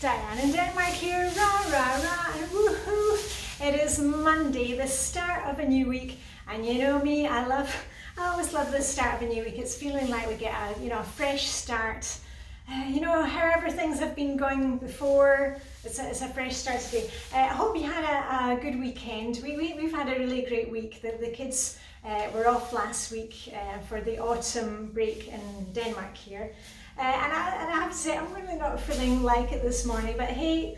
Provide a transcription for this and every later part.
Diane in Denmark here, rah, rah, rah, and woohoo! It is Monday, the start of a new week, and you know me, I always love the start of a new week. It's feeling like we get a fresh start. However things have been going before, it's a fresh start today. I hope you had a good weekend. We've had a really great week. The kids were off last week for the autumn break in Denmark here. And I have to say, I'm really not feeling like it this morning, but hey,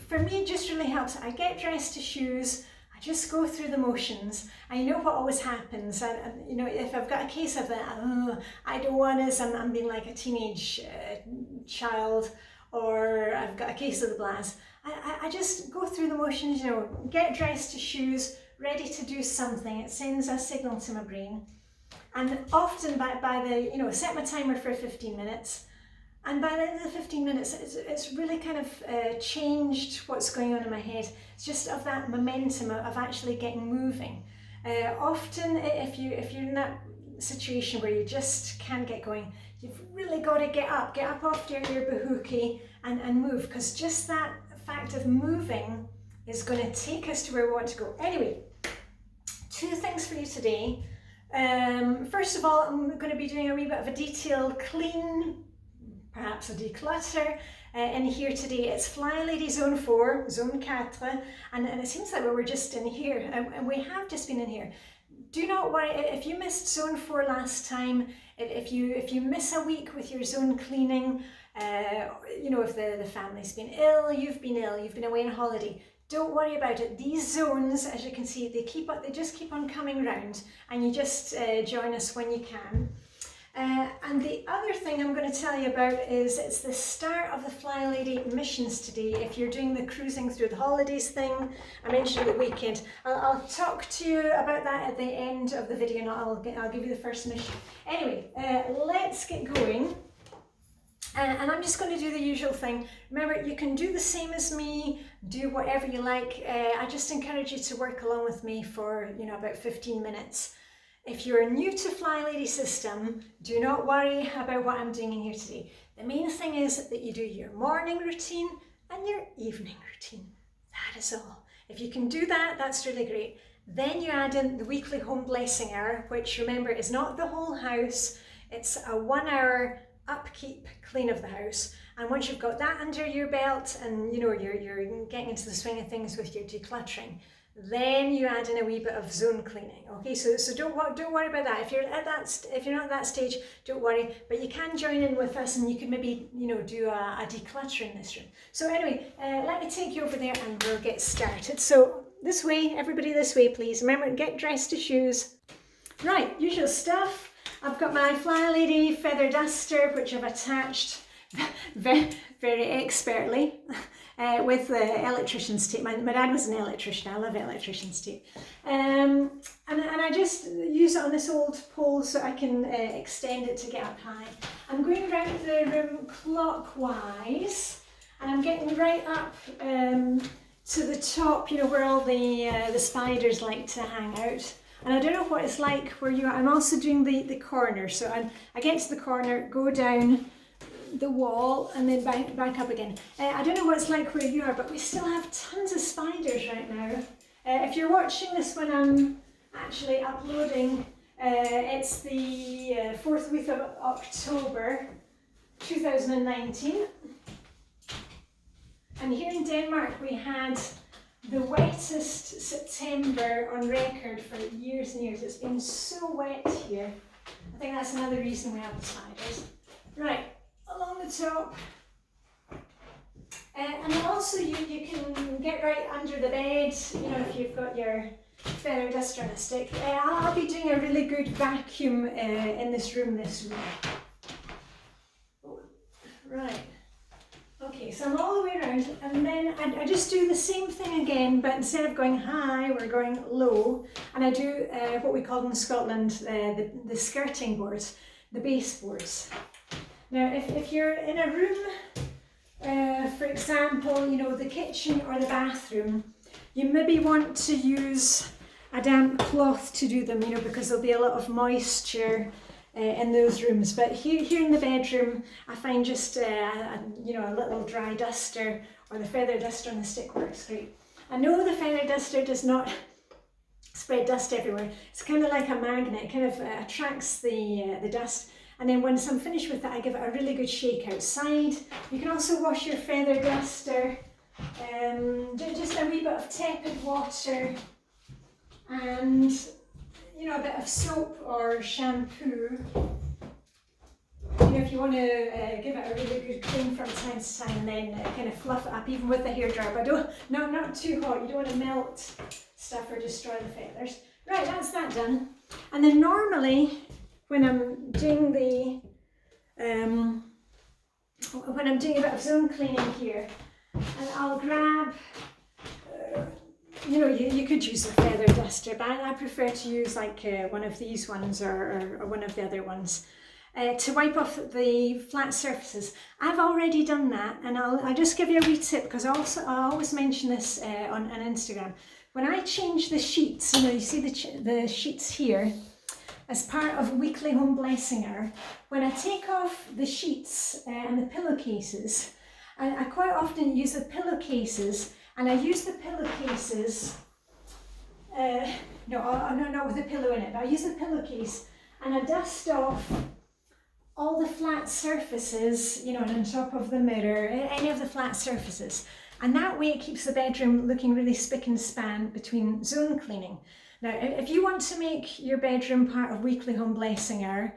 for me it just really helps. I get dressed to shoes, I just go through the motions. I know what always happens, and if I've got a case of that, I don't want this, I'm being like a teenage child, or I've got a case of the blast. I just go through the motions, get dressed to shoes, ready to do something. It sends a signal to my brain. And often by the, set my timer for 15 minutes. And by the end of the 15 minutes, it's really kind of changed what's going on in my head. It's just of that momentum of actually getting moving. Often, if you're in that situation where you just can't get going, you've really got to get up off your bahookie and move, because just that fact of moving is going to take us to where we want to go. Anyway, two things for you today. First of all, I'm going to be doing a wee bit of a detailed clean, perhaps a declutter in here today. It's Flylady Zone 4, Zone 4, and it seems like we were just in here, and we have just been in here. Do not worry if you missed Zone 4 last time, if you miss a week with your zone cleaning, if the family's been ill, you've been away on holiday. Don't worry about it. These zones, as you can see, they just keep on coming round, and you just join us when you can. And the other thing I'm going to tell you about is it's the start of the Flylady missions today. If you're doing the cruising through the holidays thing, I mentioned the weekend. I'll talk to you about that at the end of the video, and I'll give you the first mission. Anyway, let's get going. And I'm just going to do the usual thing. Remember, you can do the same as me, do whatever you like. I just encourage you to work along with me for, about 15 minutes. If you're new to Flylady system, do not worry about what I'm doing in here today. The main thing is that you do your morning routine and your evening routine. That is all. If you can do that, that's really great. Then you add in the weekly home blessing hour, which remember is not the whole house. It's a 1 hour upkeep clean of the house, and once you've got that under your belt and you're getting into the swing of things with your decluttering, then you add in a wee bit of zone cleaning. Okay, so don't worry about that. If you're not at that stage, don't worry, but you can join in with us, and you can maybe do a declutter in this room. So anyway, let me take you over there and we'll get started. So this way, everybody, this way please. Remember, get dressed to shoes. Right, usual stuff. I've got my Flylady feather duster, which I've attached very, very expertly with the electrician's tape. My dad was an electrician. I love electrician's tape. And I just use it on this old pole so I can extend it to get up high. I'm going around the room clockwise, and I'm getting right up to the top, where all the spiders like to hang out. And I don't know what it's like where you are. I'm also doing the corner. So I get to the corner, go down the wall, and then back up again. I don't know what it's like where you are, but we still have tons of spiders right now. If you're watching this when I'm actually uploading, it's the 4th week of October 2019. And here in Denmark we had the wettest September on record for years and years. It's been so wet here. I think that's another reason we have the spiders. Right, along the top. And also you can get right under the bed, if you've got your feather duster on a stick. I'll be doing a really good vacuum in this room this week. Right. Okay, so I'm all the way around, and then I just do the same thing again, but instead of going high, we're going low, and I do what we call in Scotland the skirting boards, the baseboards. Now, if you're in a room, for example, the kitchen or the bathroom, you maybe want to use a damp cloth to do them, because there'll be a lot of moisture in those rooms. But here in the bedroom, I find just a little dry duster or the feather duster on the stick works great. I know the feather duster does not spread dust everywhere. It's kind of like a magnet. It kind of attracts the dust. And then once I'm finished with it, I give it a really good shake outside. You can also wash your feather duster. Just a wee bit of tepid water and a bit of soap or shampoo. If you want to give it a really good clean from time to time, and then kind of fluff it up, even with the hairdryer, but not too hot. You don't want to melt stuff or destroy the feathers. Right, that's that done. And then normally when I'm doing a bit of zone cleaning here, and I'll grab, you could use a feather duster, but I prefer to use like one of these ones or one of the other ones to wipe off the flat surfaces. I've already done that, and I'll just give you a wee tip, because I always mention this on Instagram. When I change the sheets, you see the sheets here, as part of weekly home blessing hour, when I take off the sheets and the pillowcases, I quite often use the pillowcases, and I use the pillowcases, not with a pillow in it, but I use the pillowcase and I dust off all the flat surfaces, and on top of the mirror, any of the flat surfaces. And that way it keeps the bedroom looking really spick and span between zone cleaning. Now, if you want to make your bedroom part of weekly home blessing hour,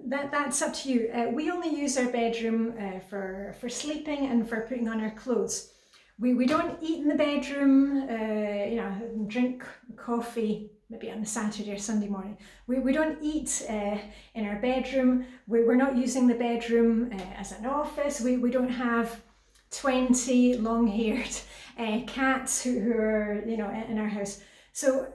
that's up to you. We only use our bedroom for sleeping and for putting on our clothes. We don't eat in the bedroom, drink coffee maybe on a Saturday or Sunday morning. We don't eat in our bedroom. We're not using the bedroom as an office. We don't have 20 long-haired cats who are in our house. So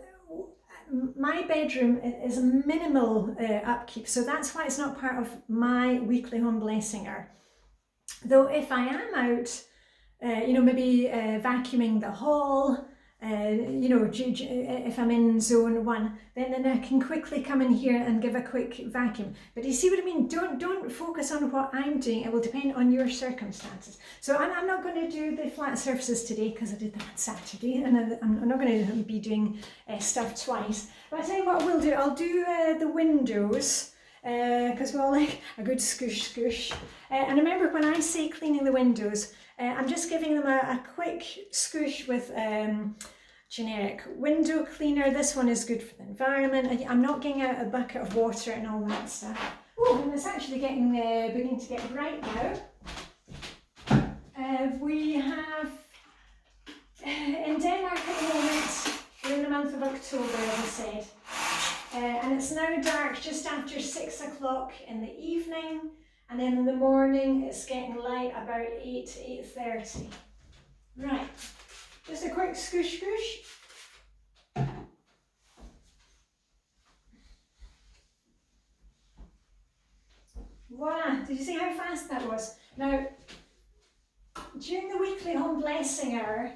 my bedroom is minimal upkeep, so that's why it's not part of my weekly home blessing hour. Though if I am out, maybe vacuuming the hall, if I'm in zone 1, then I can quickly come in here and give a quick vacuum. But you see what I mean? Don't focus on what I'm doing. It will depend on your circumstances. So I'm not going to do the flat surfaces today, because I did that on Saturday, and I'm not going to be doing stuff twice. But I tell you what I will do. I'll do the windows, because we all like a good scoosh scoosh. And remember, when I say cleaning the windows, I'm just giving them a quick scoosh with generic window cleaner. This one is good for the environment. I'm not getting out a bucket of water and all that stuff. Oh, and it's actually beginning to get bright now. We have, in Denmark at the moment, we're in the month of October, as I said. And it's now dark just after 6 o'clock in the evening. And then in the morning, it's getting light about 8:30. Right, just a quick scoosh scoosh. Voila, did you see how fast that was? Now, during the weekly home blessing hour,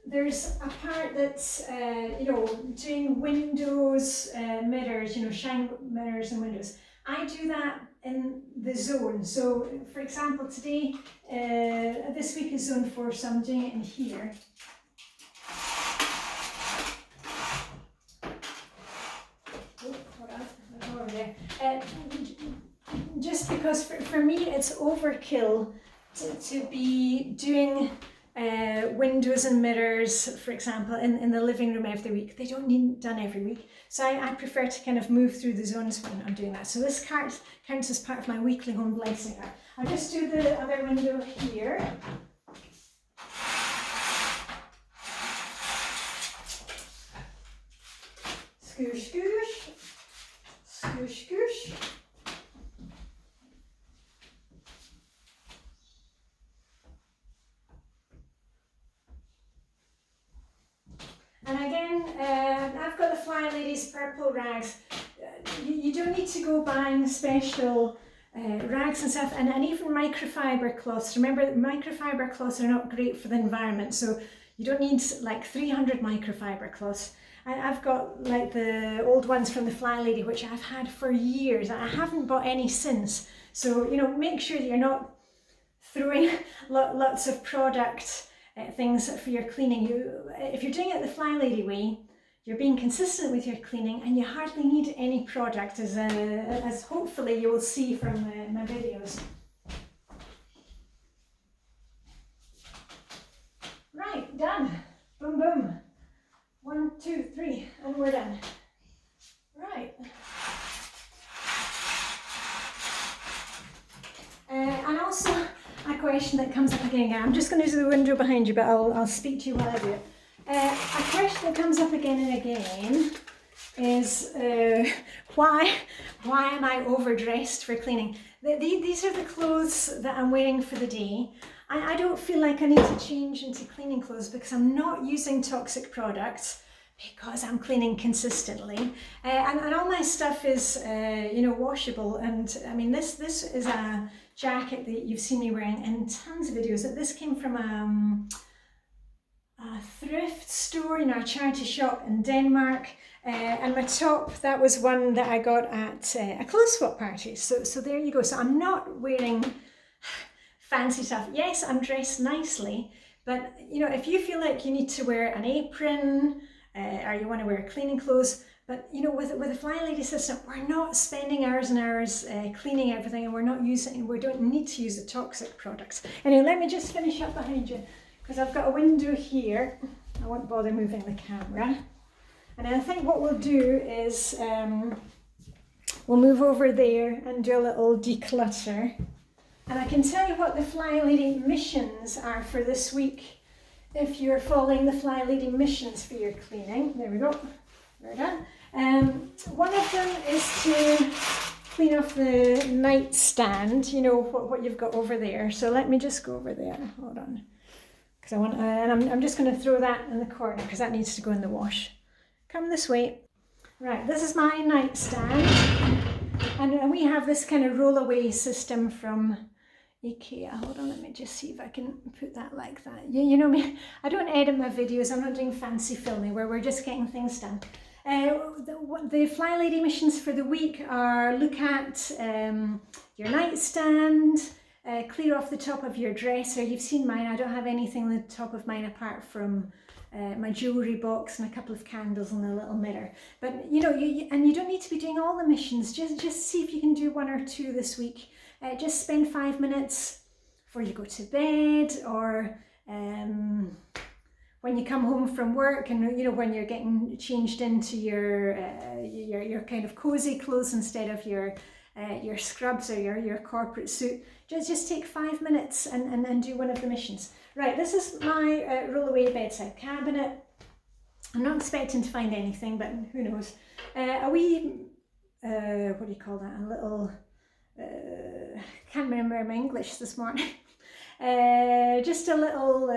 there's a part that's, doing windows, mirrors, shine mirrors and windows. I do that in the zone. So, for example, today, this week is zone 4, so I'm doing it in here. Oh, hold on, I'll go over there. Just because for me it's overkill to be doing windows and mirrors, for example, in the living room every week. They don't need done every week. So I prefer to kind of move through the zones when I'm doing that. So this counts as part of my weekly home blessing hour. I'll just do the other window here. Scoosh, scoosh. Scoosh, scoosh. And again, I've got the Flylady's purple rags. You don't need to go buying special rags and stuff, and even microfiber cloths. Remember, microfiber cloths are not great for the environment, so you don't need like 300 microfiber cloths. I've got like the old ones from the Flylady, which I've had for years, and I haven't bought any since. So, you know, make sure that you're not throwing lots of product things for your cleaning. If you're doing it the Flylady way, you're being consistent with your cleaning, and you hardly need any product, as hopefully you will see from my videos. Right, done. Boom, boom. 1, 2, 3, and we're done. Right. And also a question that comes up again. I'm just going to do the window behind you, but I'll speak to you while I do it. A question that comes up again and again is why am I overdressed for cleaning? These are the clothes that I'm wearing for the day. I don't feel like I need to change into cleaning clothes because I'm not using toxic products, because I'm cleaning consistently, and all my stuff is you know, washable. And I mean, this is a jacket that you've seen me wearing in tons of videos. This came from a thrift store, you know, a charity shop in Denmark. And my top, that was one that I got at a clothes swap party. So there you go. So I'm not wearing fancy stuff. Yes, I'm dressed nicely, but you know, if you feel like you need to wear an apron or you want to wear cleaning clothes, but you know, with the Flylady system, we're not spending hours and hours cleaning everything, and we don't need to use the toxic products. Anyway, let me just finish up behind you, because I've got a window here. I won't bother moving the camera. And I think what we'll do is we'll move over there and do a little declutter. And I can tell you what the Flylady missions are for this week if you're following the Flylady missions for your cleaning. There we go. We're done. One of them is to clean off the nightstand, you know, what you've got over there. So let me just go over there. Hold on. Because I want, and I'm just going to throw that in the corner because that needs to go in the wash. Come this way. Right, this is my nightstand. And we have this kind of roll-away system from IKEA. Hold on, let me just see if I can put that like that. You know me, I don't edit my videos. I'm not doing fancy filming where we're just getting things done. The Flylady missions for the week are look at your nightstand, clear off the top of your dresser. You've seen mine. I don't have anything on the top of mine apart from my jewellery box and a couple of candles and a little mirror. But you know, you don't need to be doing all the missions. Just see if you can do 1 or 2 this week. Just spend 5 minutes before you go to bed, or when you come home from work, and you know, when you're getting changed into your kind of cozy clothes instead of your scrubs or your corporate suit. Just take 5 minutes and do one of the missions. Right, this is my roll-away bedside cabinet. I'm not expecting to find anything, but who knows. A wee, what do you call that? A little, can't remember my English this morning. Just a little,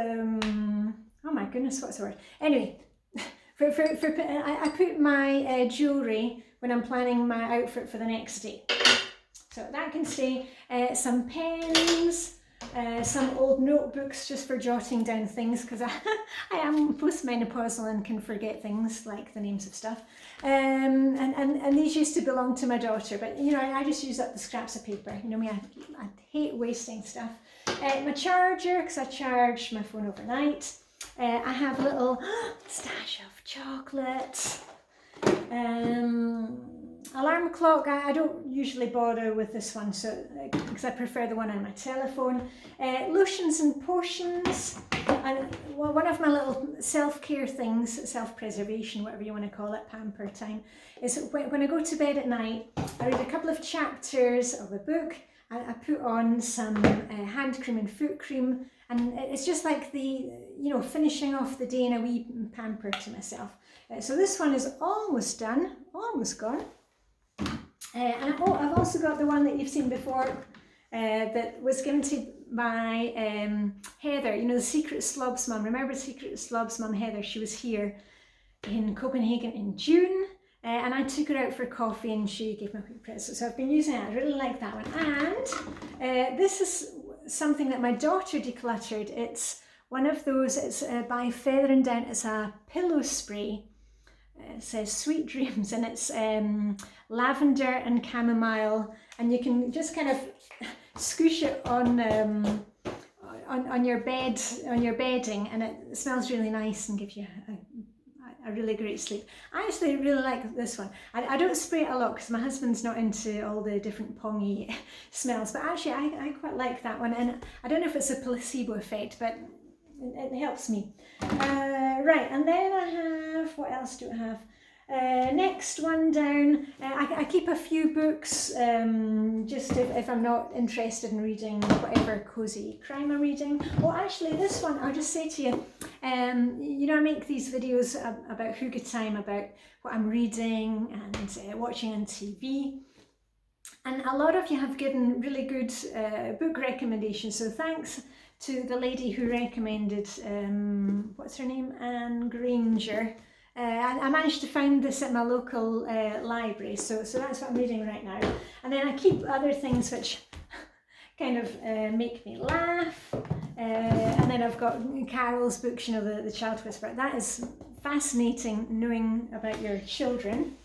oh my goodness, what's the word? Anyway, I put my jewellery when I'm planning my outfit for the next day. So that can stay. Some pens, some old notebooks just for jotting down things, because I am postmenopausal and can forget things like the names of stuff. And these used to belong to my daughter, but you know, I just use up the scraps of paper. You know me, I hate wasting stuff. My charger, because I charge my phone overnight. I have a little stash of chocolate. Alarm clock, I don't usually bother with this one, so because I prefer the one on my telephone. Lotions and potions, and one of my little self-care things, self-preservation, whatever you want to call it, pamper time, is when I go to bed at night, I read a couple of chapters of a book, and I put on some hand cream and foot cream, and it's just like the, you know, finishing off the day in a wee pamper to myself. So this one is almost done, almost gone. And I've also got the one that you've seen before that was given to by Heather, you know, the Secret Slob's mum. Remember Secret Slob's mum, Heather? She was here in Copenhagen in June, and I took her out for coffee and she gave me a quick present. So I've been using it. I really like that one. And this is something that my daughter decluttered. It's one of those, it's by Feather and Down. It's a pillow spray. it says sweet dreams, and it's lavender and chamomile, and you can just kind of scoosh it on your bed, on your bedding, and it smells really nice and gives you a really great sleep. I actually really like this one. I don't spray it a lot because my husband's not into all the different pongy smells, but actually I quite like that one, and I don't know if it's a placebo effect, but it helps me. Right, and then I have, what else do I have? Next one down, I keep a few books, just if I'm not interested in reading whatever cozy crime I'm reading. Well, actually this one, I'll just say to you, you know, I make these videos about Hygge time, about what I'm reading and watching on TV. And a lot of you have given really good book recommendations, so thanks to the lady who recommended, what's her name, Anne Granger. I managed to find this at my local library, so that's what I'm reading right now. And then I keep other things which kind of make me laugh. And then I've got Carol's books, you know, the Child Whisperer. That is fascinating, knowing about your children.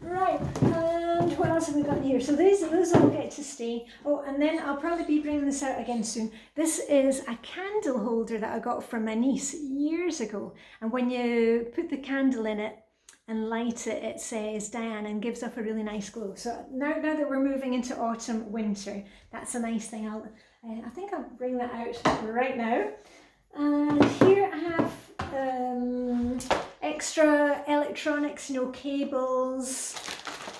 Right, and what else have we got here? So those all get to stay. Oh, and then I'll probably be bringing this out again soon. This is a candle holder that I got from my niece years ago. And when you put the candle in it and light it, it says Diane and gives off a really nice glow. So now that we're moving into autumn, winter, that's a nice thing. I think I'll bring that out right now. And here I have extra electronics, you know, cables.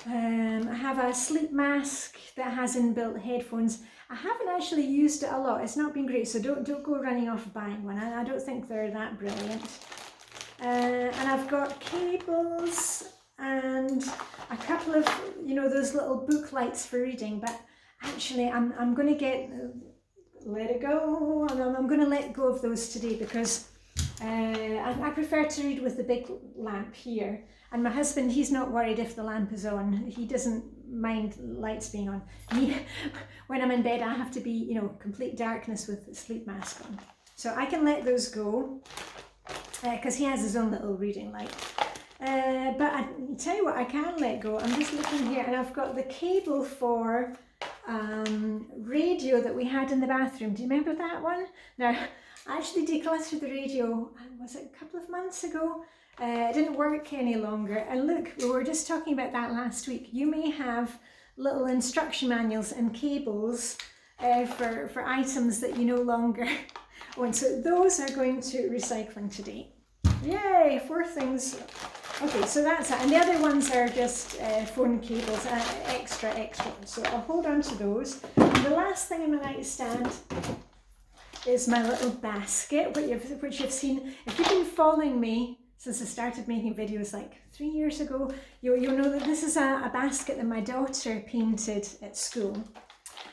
I have a sleep mask that has inbuilt headphones. I haven't actually used it a lot. It's not been great, so don't go running off buying one. I don't think they're that brilliant. And I've got cables and a couple of, you know, those little book lights for reading. But actually, I'm going to let it go. I'm going to let go of those today because I prefer to read with the big lamp here. And my husband, he's not worried if the lamp is on. He doesn't mind lights being on. When I'm in bed, I have to be, you know, complete darkness with the sleep mask on. So I can let those go because he has his own little reading light. But I tell you what, I can let go. I'm just looking here, and I've got the cable for radio that we had in the bathroom. Do you remember that one? Now, I actually decluttered the radio, was it a couple of months ago? It didn't work any longer. And look, we were just talking about that last week. You may have little instruction manuals and cables for items that you no longer want. So those are going to recycling today. Yay, 4 things. Okay, so that's it. And the other ones are just phone cables, extra. So I'll hold on to those. And the last thing in my nightstand is my little basket, which you've seen. If you've been following me since I started making videos like 3 years ago, you'll know that this is a basket that my daughter painted at school.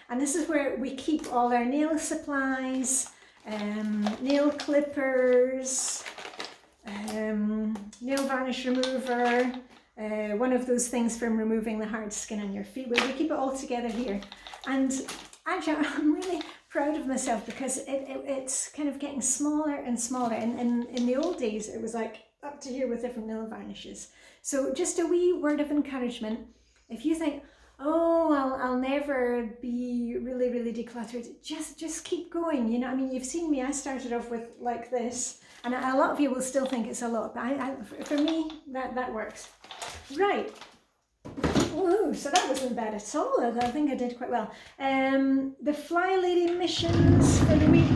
And this is where we keep all our nail supplies, nail clippers, nail varnish remover, one of those things from removing the hard skin on your feet. We keep it all together here. And actually, I'm really proud of myself because it's kind of getting smaller and smaller. And in the old days, it was like up to here with different nail varnishes. So just a wee word of encouragement. If you think, oh, I'll never be really decluttered, just keep going. You know, I mean, you've seen me. I started off with like this, and a lot of you will still think it's a lot, but for me, that works. Right. Ooh, so that wasn't bad at all. I think I did quite well. The Flylady missions for the week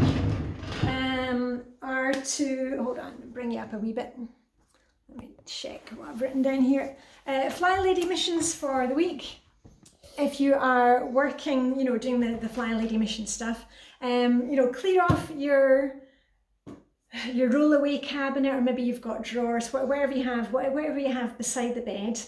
are to, hold on, bring you up a wee bit. Let me check what I've written down here. Flylady missions for the week. If you are working, you know, doing the Flylady mission stuff, you know, clear off your roll-away cabinet, or maybe you've got drawers, whatever you have beside the bed.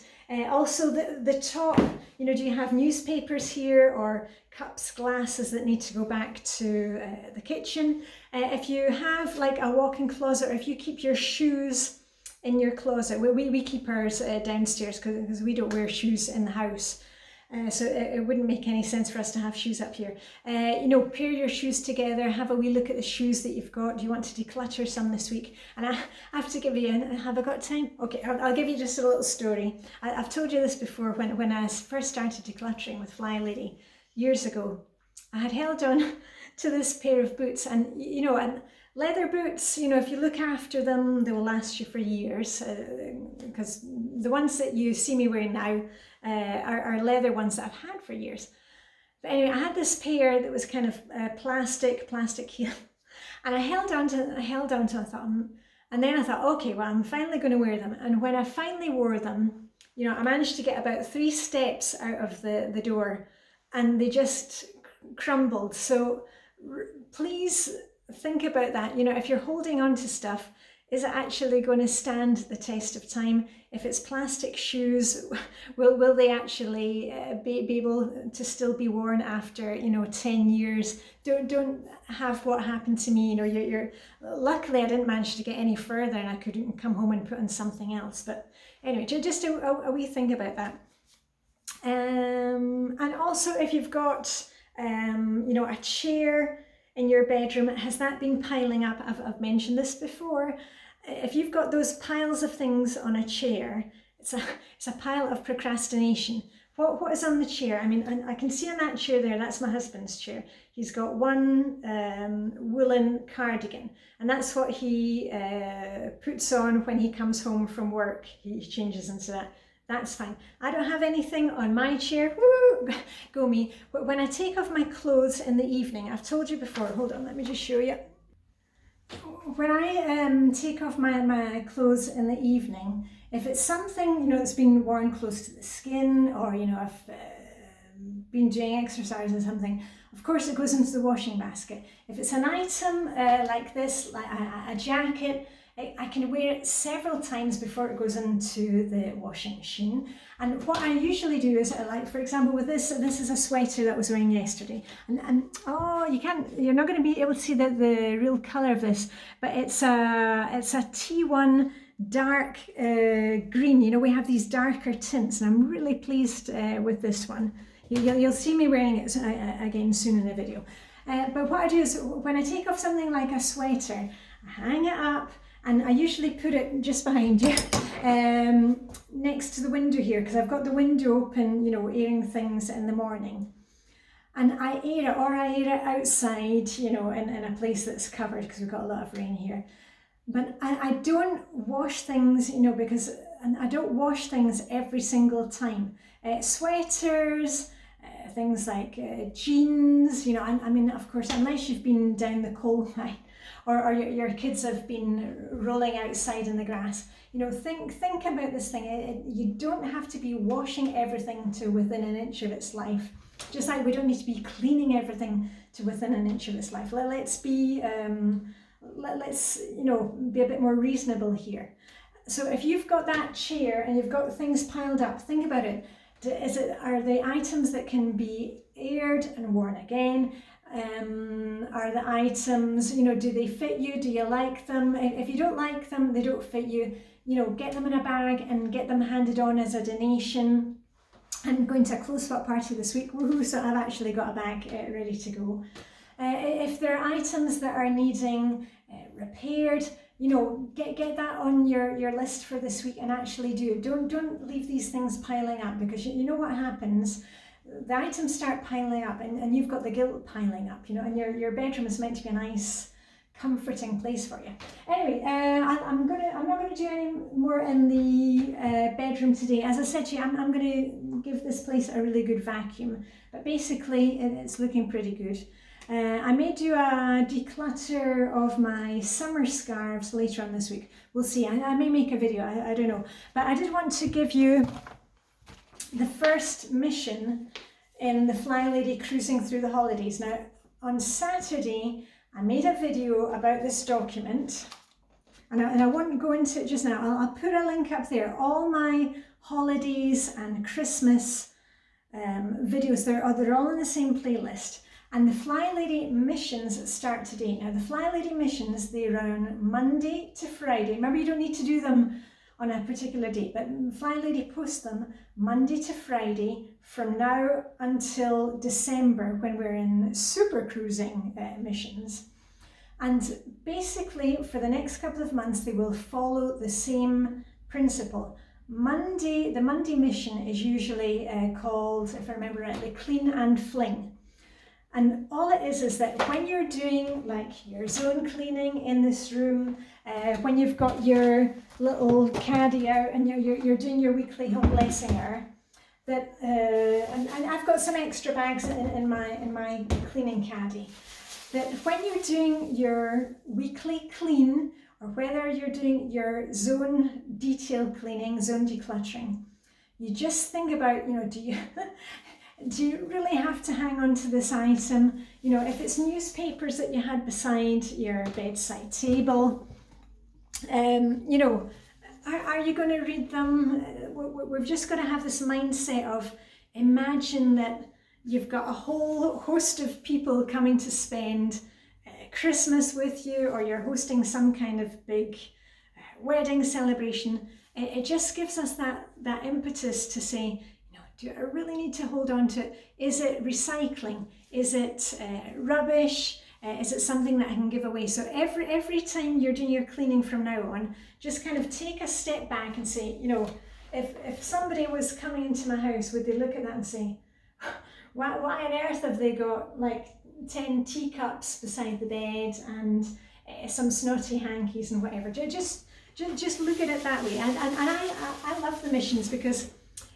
Also the top, you know, do you have newspapers here or cups, glasses that need to go back to the kitchen? If you have like a walk-in closet, or if you keep your shoes in your closet, we keep ours downstairs because we don't wear shoes in the house. So it wouldn't make any sense for us to have shoes up here. You know, pair your shoes together, have a wee look at the shoes that you've got. Do you want to declutter some this week? And I have to give you, have I got time? Okay, I'll give you just a little story. I've told you this before. When I first started decluttering with Flylady years ago, I had held on to this pair of boots, and you know, and leather boots, you know, if you look after them, they will last you for years, because the ones that you see me wearing now are leather ones that I've had for years. But anyway, I had this pair that was kind of plastic heel, and I held on to it, I thought, and then I thought, okay, well, I'm finally going to wear them. And when I finally wore them, you know, I managed to get about 3 steps out of the door, and they just crumbled. So please think about that. You know, if you're holding on to stuff, is it actually going to stand the test of time? If it's plastic shoes, will they actually be able to still be worn after, you know, 10 years? Don't have what happened to me. You know, you're luckily I didn't manage to get any further, and I couldn't come home and put on something else. But anyway, just a wee thing about that. And also, if you've got you know, a chair in your bedroom, has that been piling up? I've mentioned this before. If you've got those piles of things on a chair, it's a pile of procrastination. What is on the chair? I mean, I can see on that chair there, that's my husband's chair. He's got one woolen cardigan, and that's what he puts on when he comes home from work. He changes into that. That's fine. I don't have anything on my chair. Woo! Go me. But when I take off my clothes in the evening, I've told you before, hold on, let me just show you. When I take off my clothes in the evening, if it's something, you know, that's been worn close to the skin, or, you know, I've been doing exercise or something, of course it goes into the washing basket. If it's an item like this, like a jacket, I can wear it several times before it goes into the washing machine. And what I usually do is, like for example with this is a sweater that I was wearing yesterday, and oh, you're not going to be able to see the real colour of this, but it's a T1 dark green. You know, we have these darker tints, and I'm really pleased with this one. You'll see me wearing it again soon in a video. But what I do is, when I take off something like a sweater, I hang it up, and I usually put it just behind you, next to the window here, because I've got the window open, you know, airing things in the morning. And I air it, or I air it outside, you know, in a place that's covered, because we've got a lot of rain here. But I don't wash things, you know, because I don't wash things every single time. Sweaters, things like jeans, you know, I mean, of course, unless you've been down the coal mine, or your kids have been rolling outside in the grass, you know, think about this thing. You don't have to be washing everything to within an inch of its life. Just like we don't need to be cleaning everything to within an inch of its life. Let's be, let's, you know, be a bit more reasonable here. So if you've got that chair and you've got things piled up, think about it. Are they items that can be aired and worn again? Are the items, you know, do they fit you? Do you like them? If you don't like them, they don't fit you, you know, get them in a bag and get them handed on as a donation. I'm going to a close-up party this week, woohoo, so I've actually got a bag ready to go. If there are items that are needing repaired, you know, get that on your list for this week and actually do it. Don't leave these things piling up, because you know what happens. The items start piling up, and you've got the guilt piling up, you know, and your bedroom is meant to be a nice, comforting place for you. Anyway, I'm not gonna do any more in the bedroom today. As I said to you, I'm gonna give this place a really good vacuum, but basically it's looking pretty good. I may do a declutter of my summer scarves later on this week. We'll see. I may make a video. I don't know, but I did want to give you the first mission in the Flylady cruising through the holidays. Now, on Saturday, I made a video about this document, and I won't go into it just now. I'll put a link up there. All my holidays and Christmas videos, they're all in the same playlist. And the Flylady missions start today. Now, the Flylady missions, they run Monday to Friday. Remember, you don't need to do them on a particular date, but Flylady posts them Monday to Friday from now until December when we're in super cruising missions. And basically for the next couple of months they will follow the same principle. The Monday mission is usually called, if I remember rightly, Clean and Fling. And all it is that when you're doing like your zone cleaning in this room, when you've got your little caddy out and you're doing your weekly home blessing hour, that and I've got some extra bags in my cleaning caddy, that when you're doing your weekly clean, or whether you're doing your zone detail cleaning, zone decluttering, you just think about, do you really have to hang on to this item? If it's newspapers that you had beside your bedside table, are you going to read them? We've just got to have this mindset of, imagine that you've got a whole host of people coming to spend Christmas with you, or you're hosting some kind of big wedding celebration. It just gives us that impetus to say, do I really need to hold on to it? Is it recycling? Is it rubbish? Is it something that I can give away? So every time you're doing your cleaning from now on, just kind of take a step back and say, if somebody was coming into my house, would they look at that and say, why on earth have they got like 10 teacups beside the bed and some snotty hankies and whatever? Just look at it that way. And I love the missions because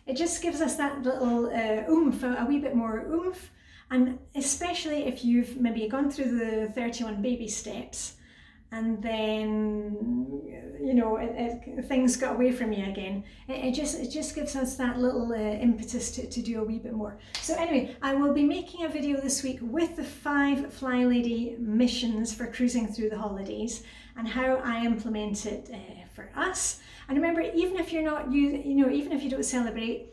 it just gives us that little oomph, a wee bit more oomph. And especially if you've maybe gone through the 31 baby steps and then, things got away from you again. It just gives us that little impetus to do a wee bit more. So anyway, I will be making a video this week with the 5 Flylady missions for cruising through the holidays and how I implement it for us. And remember, even if you're not, even if you don't celebrate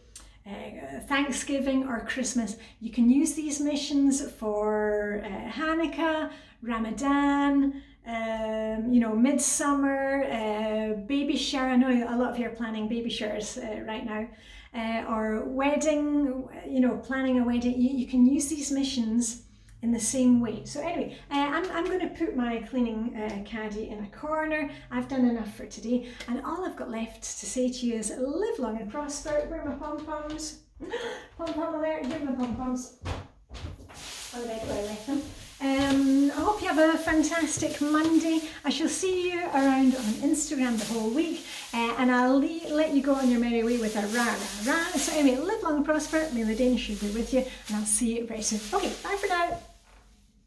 Thanksgiving or Christmas, you can use these missions for Hanukkah, Ramadan, midsummer, baby shower. I know a lot of you are planning baby showers right now, or wedding, planning a wedding. You can use these missions in the same way. So anyway, I'm going to put my cleaning caddy in a corner. I've done enough for today, and all I've got left to say to you is live long and prosper. Where are my pom-poms? Pom-pom alert, here are my pom-poms. On the bed where I left them. I hope you have a fantastic Monday. I shall see you around on Instagram the whole week, and I'll let you go on your merry way with a rah rah rah. So anyway, live long and prosper. May the Danish be with you, and I'll see you very soon. Okay, bye for now.